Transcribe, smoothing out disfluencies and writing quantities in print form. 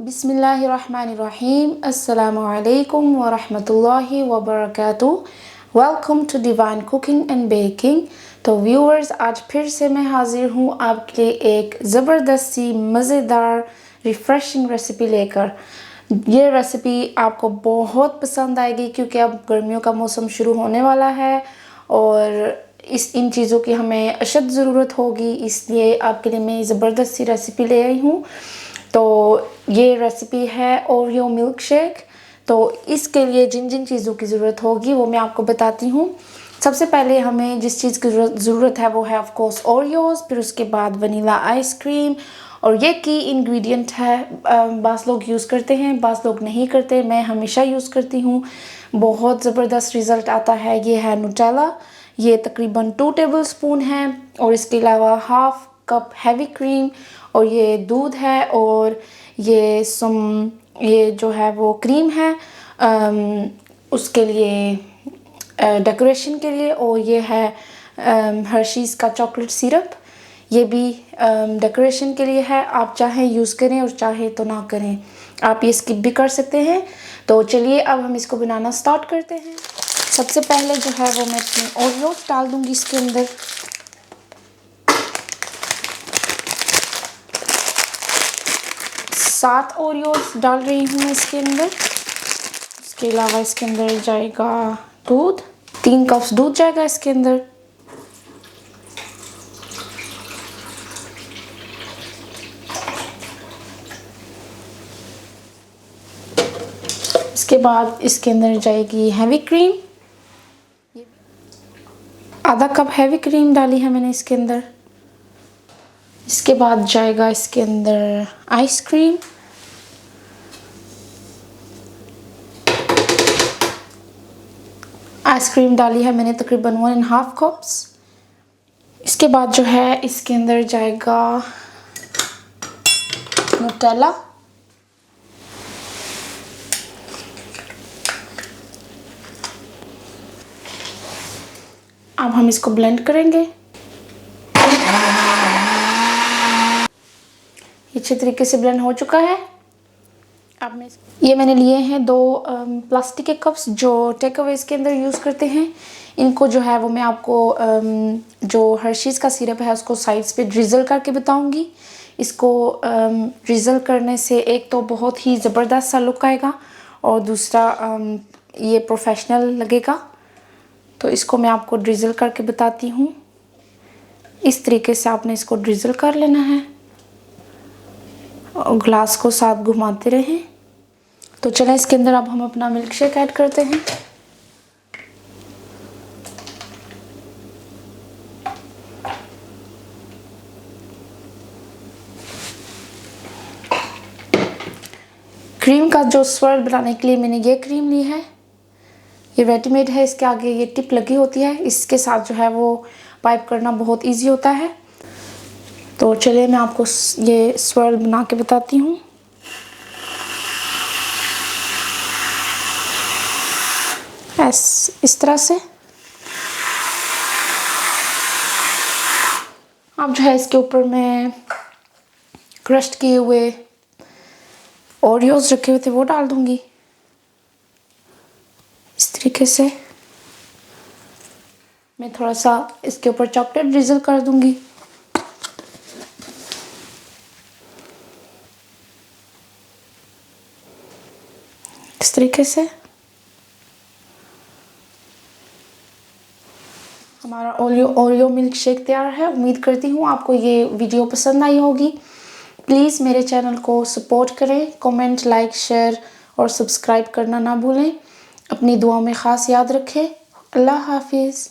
बिस्मिल्लाहिर्रहमानिर्रहीम। अस्सलामु अलैकुम व रहमतुल्लाहि व बरकातुहू। Welcome to divine cooking and baking. तो व्यूअर्स, आज फिर से मैं हाजिर हूँ आपके लिए एक ज़बरदस्त सी मज़ेदार रिफ़्रेशिंग रेसिपी लेकर। ये रेसिपी आपको बहुत पसंद आएगी क्योंकि अब गर्मियों का मौसम शुरू होने वाला है और इन चीज़ों की हमें अशद ज़रूरत होगी, इसलिए आपके लिए मैं ज़बरदस्त सी रेसिपी ले आई हूँ। तो ये रेसिपी है ओरियो मिल्क शेक। तो इसके लिए जिन जिन चीज़ों की ज़रूरत होगी वो मैं आपको बताती हूँ। सबसे पहले हमें जिस चीज़ की ज़रूरत है वो है ऑफ कोर्स ओरियोज़, फिर उसके बाद वनीला आइसक्रीम और ये की इंग्रेडिएंट है। बास लोग यूज़ करते हैं, बास लोग नहीं करते, मैं हमेशा यूज़ करती हूँ, बहुत ज़बरदस्त रिज़ल्ट आता है। ये है न्यूटेला, ये तकरीबन 2 टेबलस्पून है और इसके अलावा हाफ कप हैवी क्रीम और ये दूध है और ये जो है वो क्रीम है उसके लिए डेकोरेशन के लिए, और ये है हर्शीज़ का चॉकलेट सिरप, ये भी डेकोरेशन के लिए है। आप चाहे यूज़ करें और चाहे तो ना करें, आप ये स्किप भी कर सकते हैं। तो चलिए अब हम इसको बनाना स्टार्ट करते हैं। सबसे पहले जो है वो मैं अपनी ओरियो डाल दूँगी इसके अंदर। सात ओरियोस डाल रही हूँ मैं इसके अंदर। इसके अलावा इसके अंदर जाएगा दूध, 3 कप्स दूध जाएगा इसके अंदर। इसके बाद इसके अंदर जाएगी हैवी क्रीम, आधा कप हैवी क्रीम डाली है मैंने इसके अंदर। इसके बाद जाएगा इसके अंदर आइसक्रीम, आइसक्रीम डाली है मैंने तकरीबन 1.5 कप्स। इसके बाद जो है इसके अंदर जाएगा न्यूटेला, अब हम इसको ब्लेंड करेंगे। अच्छे तरीके से ब्लेंड हो चुका है। अब मैं ये मैंने लिए हैं 2 प्लास्टिक के कप्स जो टेक अवेज के अंदर यूज़ करते हैं। इनको जो है वो मैं आपको जो हर्शीज़ का सिरप है उसको साइड्स पे ड्रिज़ल करके बताऊंगी। इसको ड्रिज़ल करने से एक तो बहुत ही ज़बरदस्त सा लुक आएगा और दूसरा ये प्रोफेशनल लगेगा। तो इसको मैं आपको ड्रिज़ल करके बताती हूँ। इस तरीके से आपने इसको ड्रिज़ल कर लेना है और ग्लास को साथ घुमाते रहें। तो चलें इसके अंदर अब हम अपना मिल्क शेक ऐड करते हैं। क्रीम का जो स्वर्ल बनाने के लिए मैंने ये क्रीम ली है, ये रेडीमेड है, इसके आगे ये टिप लगी होती है, इसके साथ जो है वो पाइप करना बहुत इजी होता है। तो चलिए मैं आपको ये स्वर्ल बना के बताती हूँ। इस तरह से अब जो है इसके ऊपर मैं क्रश्ड किए हुए ओरियोज रखे हुए थे वो डाल दूंगी इस तरीके से। मैं थोड़ा सा इसके ऊपर चॉकलेट ड्रिज़ल कर दूंगी। इस तरीके से हमारा ओरियो मिल्क शेक तैयार है। उम्मीद करती हूँ आपको ये वीडियो पसंद आई होगी। प्लीज़ मेरे चैनल को सपोर्ट करें, कमेंट, लाइक, शेयर और सब्सक्राइब करना ना भूलें। अपनी दुआ में ख़ास याद रखें। अल्लाह हाफिज़।